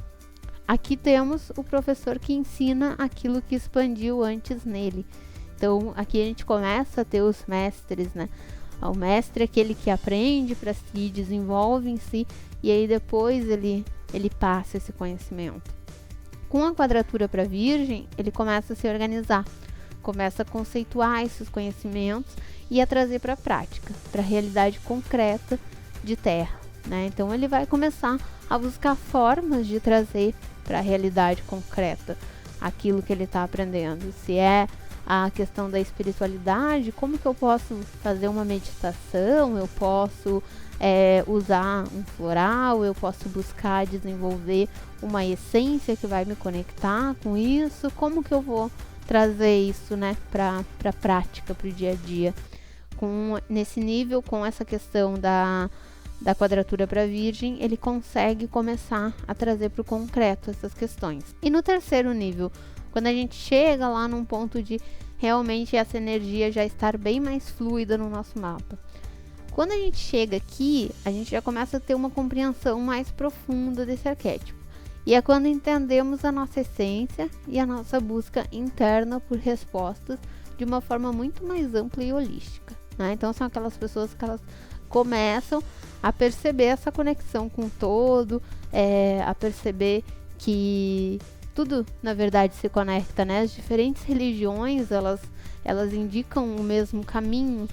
Aqui temos o professor que ensina aquilo que expandiu antes nele. Então, aqui a gente começa a ter os mestres, né? O mestre é aquele que aprende para si, desenvolve em si, e aí depois ele passa esse conhecimento. Com a quadratura para Virgem, ele começa a se organizar, começa a conceituar esses conhecimentos e a trazer para a prática, para a realidade concreta de Terra, né? Então, ele vai começar a buscar formas de trazer para a realidade concreta aquilo que ele está aprendendo. Se é a questão da espiritualidade, como que eu posso fazer uma meditação, eu posso usar um floral, eu posso buscar desenvolver uma essência que vai me conectar com isso, como que eu vou trazer isso, né, para a prática, para o dia a dia. Nesse nível, com essa questão da quadratura para Virgem, ele consegue começar a trazer para o concreto essas questões. E no terceiro nível, quando a gente chega lá num ponto de realmente essa energia já estar bem mais fluida no nosso mapa. Quando a gente chega aqui, a gente já começa a ter uma compreensão mais profunda desse arquétipo. E é quando entendemos a nossa essência e a nossa busca interna por respostas de uma forma muito mais ampla e holística, né? Então são aquelas pessoas que elas começam a perceber essa conexão com o todo, a perceber que tudo, na verdade, se conecta, né? As diferentes religiões, elas indicam o mesmo caminho,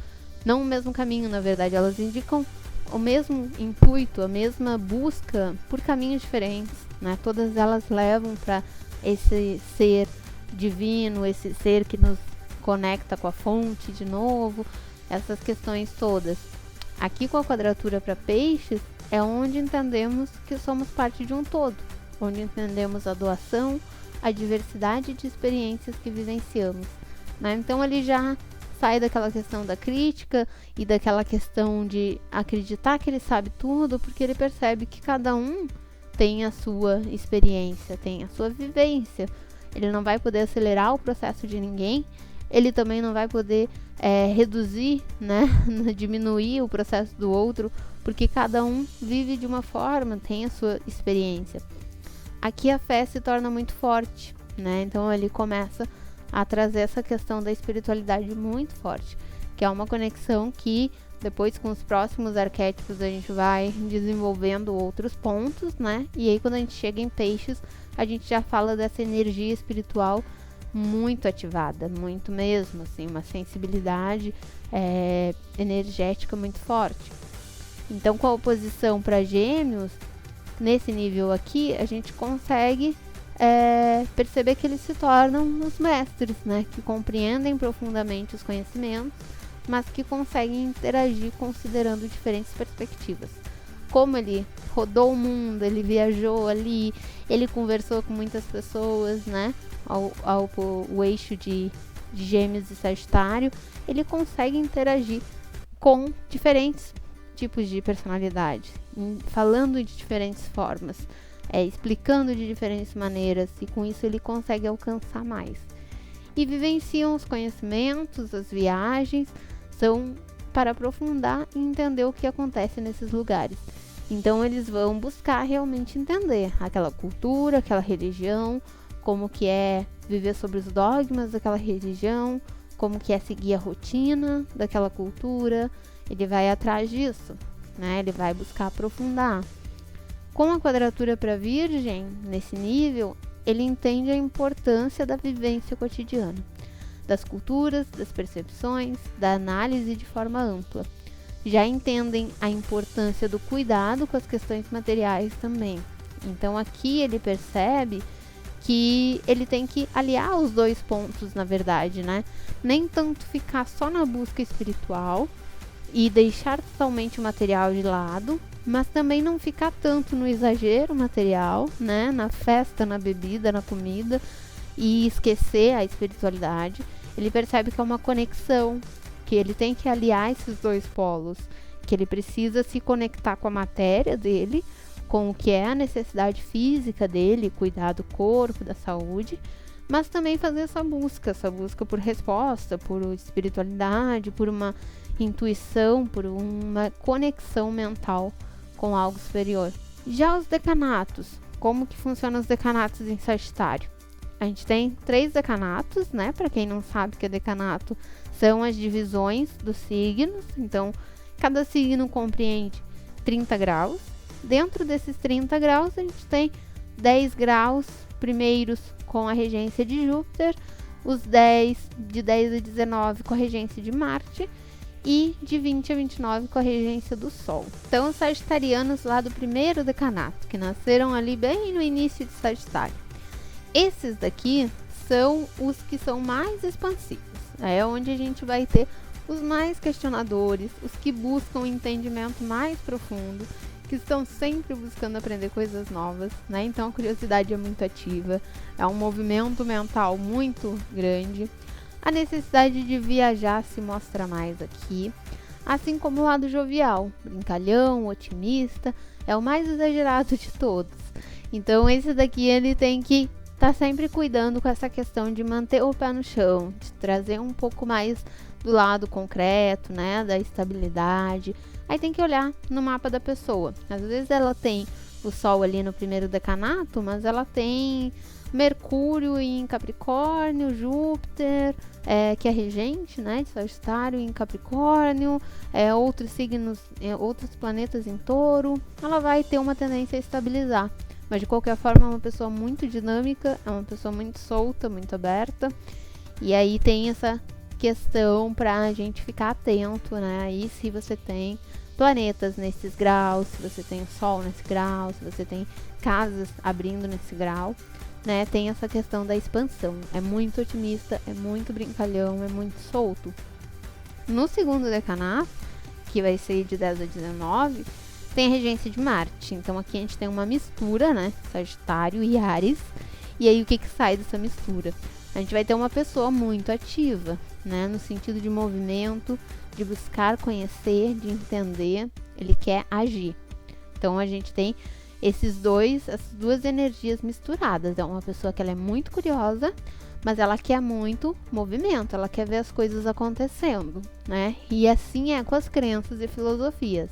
não o mesmo caminho, na verdade, elas indicam o mesmo intuito, a mesma busca por caminhos diferentes, né? Todas elas levam para esse ser divino, esse ser que nos conecta com a fonte de novo, essas questões todas. Aqui com a quadratura para Peixes é onde entendemos que somos parte de um todo, onde entendemos a doação, a diversidade de experiências que vivenciamos, né? Então ele já sai daquela questão da crítica e daquela questão de acreditar que ele sabe tudo, porque ele percebe que cada um tem a sua experiência, tem a sua vivência. Ele não vai poder acelerar o processo de ninguém, ele também não vai poder reduzir, né, diminuir o processo do outro, porque cada um vive de uma forma, tem a sua experiência. Aqui a fé se torna muito forte, né? Então ele começa a trazer essa questão da espiritualidade muito forte, que é uma conexão que depois com os próximos arquétipos a gente vai desenvolvendo outros pontos, né? E aí quando a gente chega em Peixes, a gente já fala dessa energia espiritual muito ativada, muito mesmo, assim, uma sensibilidade energética muito forte. Então, com a oposição para Gêmeos, nesse nível aqui, a gente consegue perceber que eles se tornam os mestres, né? Que compreendem profundamente os conhecimentos, mas que conseguem interagir considerando diferentes perspectivas. Como ele rodou o mundo, ele viajou ali, ele conversou com muitas pessoas, né? O eixo de Gêmeos e Sagitário, ele consegue interagir com diferentes tipos de personalidade, falando de diferentes formas, explicando de diferentes maneiras, e com isso ele consegue alcançar mais. E vivenciam os conhecimentos, as viagens, são para aprofundar e entender o que acontece nesses lugares. Então eles vão buscar realmente entender aquela cultura, aquela religião, como que é viver sobre os dogmas daquela religião, como que é seguir a rotina daquela cultura. Ele vai atrás disso, né? Ele vai buscar aprofundar. Com a quadratura para Virgem, nesse nível, ele entende a importância da vivência cotidiana, das culturas, das percepções, da análise de forma ampla. Já entendem a importância do cuidado com as questões materiais também. Então aqui ele percebe que ele tem que aliar os dois pontos, na verdade, né? Nem tanto ficar só na busca espiritual e deixar totalmente o material de lado, mas também não ficar tanto no exagero material, né? Na festa, na bebida, na comida, e esquecer a espiritualidade. Ele percebe que é uma conexão, que ele tem que aliar esses dois polos, que ele precisa se conectar com a matéria dele, com o que é a necessidade física dele, cuidar do corpo, da saúde, mas também fazer essa busca por resposta, por espiritualidade, por uma intuição, por uma conexão mental com algo superior. Já os decanatos, como que funcionam os decanatos em Sagitário? A gente tem 3 decanatos, né? Para quem não sabe o que é decanato, são as divisões dos signos. Então, cada signo compreende 30 graus. Dentro desses 30 graus, a gente tem 10 graus primeiros com a regência de Júpiter, os 10 de 10 a 19 com a regência de Marte e de 20 a 29 com a regência do Sol. Então, os sagitarianos lá do primeiro decanato, que nasceram ali bem no início de Sagitário. Esses daqui são os que são mais expansivos. É onde a gente vai ter os mais questionadores, os que buscam um entendimento mais profundo, que estão sempre buscando aprender coisas novas, né? Então a curiosidade é muito ativa, é um movimento mental muito grande. A necessidade de viajar se mostra mais aqui, assim como o lado jovial, brincalhão, otimista, é o mais exagerado de todos. Então esse daqui ele tem que estar sempre cuidando com essa questão de manter o pé no chão, de trazer um pouco mais do lado concreto, né, da estabilidade. Aí tem que olhar no mapa da pessoa. Às vezes ela tem o Sol ali no primeiro decanato, mas ela tem Mercúrio em Capricórnio, Júpiter, que é regente, né, de Sagitário em Capricórnio, outros signos, outros planetas em Touro. Ela vai ter uma tendência a estabilizar. Mas de qualquer forma é uma pessoa muito dinâmica, é uma pessoa muito solta, muito aberta. E aí tem essa questão pra gente ficar atento, né? Aí se você tem planetas nesses graus, se você tem o Sol nesse grau, se você tem casas abrindo nesse grau, né? Tem essa questão da expansão. É muito otimista, é muito brincalhão, é muito solto. No segundo decanato, que vai ser de 10 a 19, tem a regência de Marte. Então aqui a gente tem uma mistura, né? Sagitário e Áries. E aí o que sai dessa mistura? A gente vai ter uma pessoa muito ativa, né? No sentido de movimento, de buscar conhecer, de entender. Ele quer agir. Então a gente tem essas duas energias misturadas. É uma pessoa que ela é muito curiosa, mas ela quer muito movimento, ela quer ver as coisas acontecendo, né? E assim é com as crenças e filosofias,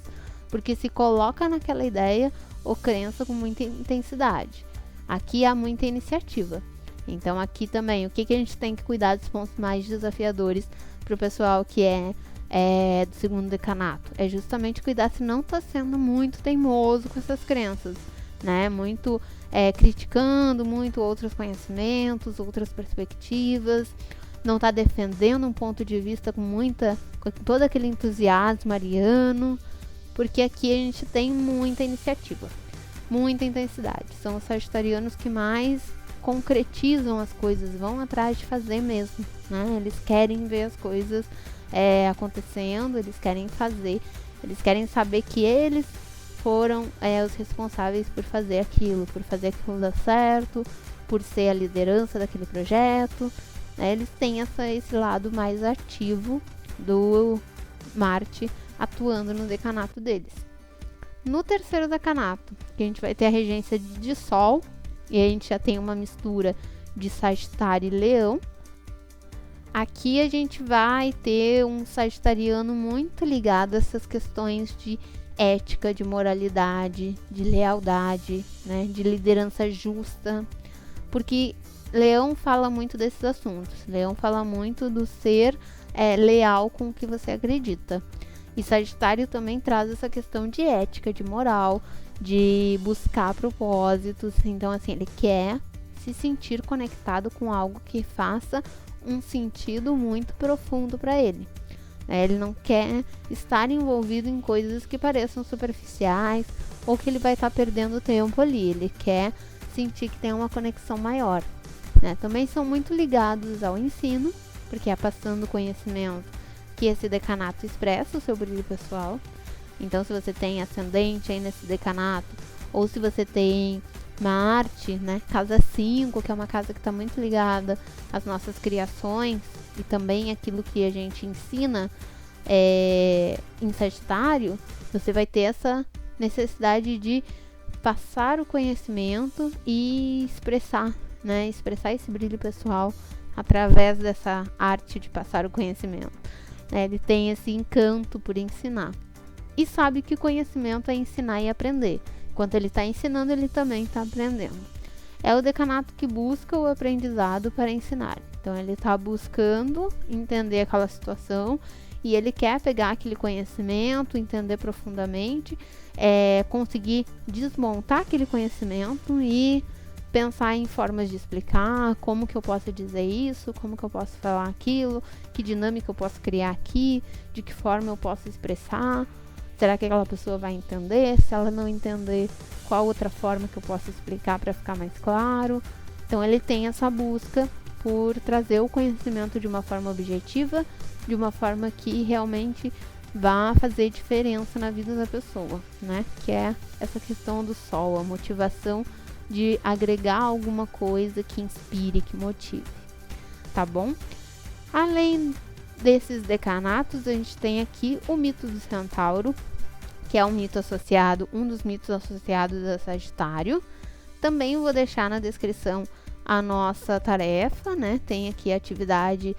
porque se coloca naquela ideia ou crença com muita intensidade. Aqui há muita iniciativa. Então aqui também, o que a gente tem que cuidar dos pontos mais desafiadores para o pessoal que é do segundo decanato? É justamente cuidar se não está sendo muito teimoso com essas crenças, né? Muito criticando muito outros conhecimentos, outras perspectivas, não está defendendo um ponto de vista com todo aquele entusiasmo ariano, porque aqui a gente tem muita iniciativa, muita intensidade. São os sagitarianos que mais concretizam as coisas, vão atrás de fazer mesmo, né? Eles querem ver as coisas acontecendo, eles querem fazer, eles querem saber que eles foram os responsáveis por fazer aquilo dar certo, por ser a liderança daquele projeto, né? Eles têm esse lado mais ativo do Marte atuando no decanato deles. No terceiro decanato, que a gente vai ter a regência de Sol, e a gente já tem uma mistura de Sagitário e Leão. Aqui a gente vai ter um sagitariano muito ligado a essas questões de ética, de moralidade, de lealdade, né, de liderança justa, porque Leão fala muito desses assuntos. Leão fala muito do ser leal com o que você acredita. E Sagitário também traz essa questão de ética, de moral, de buscar propósitos. Então, assim, ele quer se sentir conectado com algo que faça um sentido muito profundo para ele. Ele não quer estar envolvido em coisas que pareçam superficiais ou que ele vai estar perdendo tempo ali. Ele quer sentir que tem uma conexão maior, né? Também são muito ligados ao ensino, porque é passando conhecimento que esse decanato expressa o seu brilho pessoal. Então, se você tem ascendente aí nesse decanato, ou se você tem Marte, né, casa 5, que é uma casa que está muito ligada às nossas criações e também aquilo que a gente ensina em Sagitário, você vai ter essa necessidade de passar o conhecimento e expressar, né, expressar esse brilho pessoal através dessa arte de passar o conhecimento. Ele tem esse encanto por ensinar. E sabe que conhecimento é ensinar e aprender. Enquanto ele está ensinando, ele também está aprendendo. É o decanato que busca o aprendizado para ensinar. Então, ele está buscando entender aquela situação e ele quer pegar aquele conhecimento, entender profundamente, conseguir desmontar aquele conhecimento e pensar em formas de explicar, como que eu posso dizer isso, como que eu posso falar aquilo, que dinâmica eu posso criar aqui, de que forma eu posso expressar. Será que aquela pessoa vai entender? Se ela não entender, qual outra forma que eu posso explicar para ficar mais claro? Então, ele tem essa busca por trazer o conhecimento de uma forma objetiva, de uma forma que realmente vá fazer diferença na vida da pessoa, né? Que é essa questão do Sol, a motivação de agregar alguma coisa que inspire, que motive, tá bom? Além desses decanatos, a gente tem aqui o mito do Centauro, que é um dos mitos associados a Sagitário. Também vou deixar na descrição a nossa tarefa, né? Tem aqui a atividade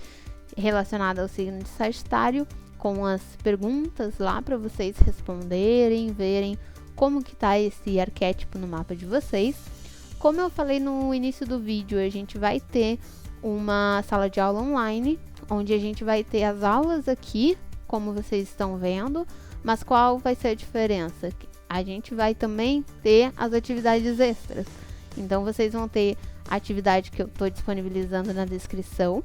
relacionada ao signo de Sagitário, com as perguntas lá para vocês responderem, verem como que tá esse arquétipo no mapa de vocês. Como eu falei no início do vídeo, a gente vai ter uma sala de aula online, onde a gente vai ter as aulas aqui, como vocês estão vendo, mas qual vai ser a diferença? A gente vai também ter as atividades extras. Então, vocês vão ter a atividade que eu estou disponibilizando na descrição,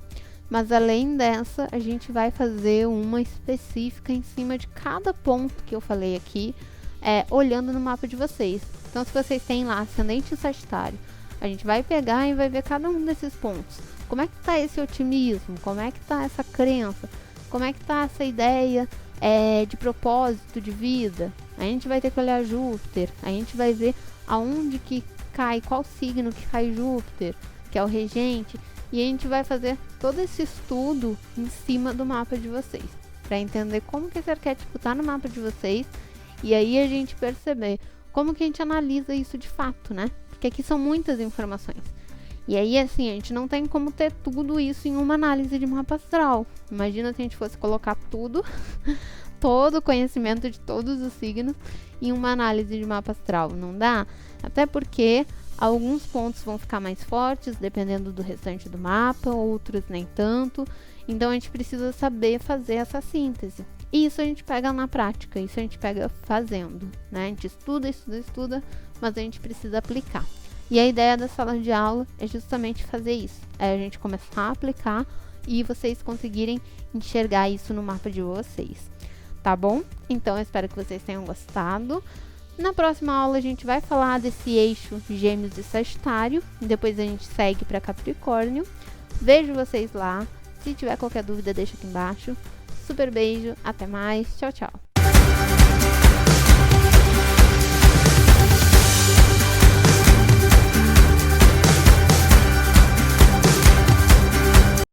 mas além dessa, a gente vai fazer uma específica em cima de cada ponto que eu falei aqui, olhando no mapa de vocês. Então, se vocês têm lá ascendente e Sagitário, a gente vai pegar e vai ver cada um desses pontos. Como é que tá esse otimismo? Como é que tá essa crença? Como é que tá essa ideia de propósito de vida? A gente vai ter que olhar Júpiter, a gente vai ver aonde que cai, qual signo que cai Júpiter, que é o regente, e a gente vai fazer todo esse estudo em cima do mapa de vocês, para entender como que esse arquétipo tá no mapa de vocês, e aí a gente perceber como que a gente analisa isso de fato, né? Porque aqui são muitas informações. E aí, assim, a gente não tem como ter tudo isso em uma análise de mapa astral. Imagina se a gente fosse colocar tudo, todo o conhecimento de todos os signos em uma análise de mapa astral. Não dá? Até porque alguns pontos vão ficar mais fortes, dependendo do restante do mapa, outros nem tanto. Então, a gente precisa saber fazer essa síntese. E isso a gente pega na prática, isso a gente pega fazendo, né? A gente estuda, mas a gente precisa aplicar. E a ideia da sala de aula é justamente fazer isso. É a gente começar a aplicar e vocês conseguirem enxergar isso no mapa de vocês. Tá bom? Então, eu espero que vocês tenham gostado. Na próxima aula, a gente vai falar desse eixo Gêmeos e Sagitário. Depois a gente segue para Capricórnio. Vejo vocês lá. Se tiver qualquer dúvida, deixa aqui embaixo. Super beijo, até mais. Tchau, tchau.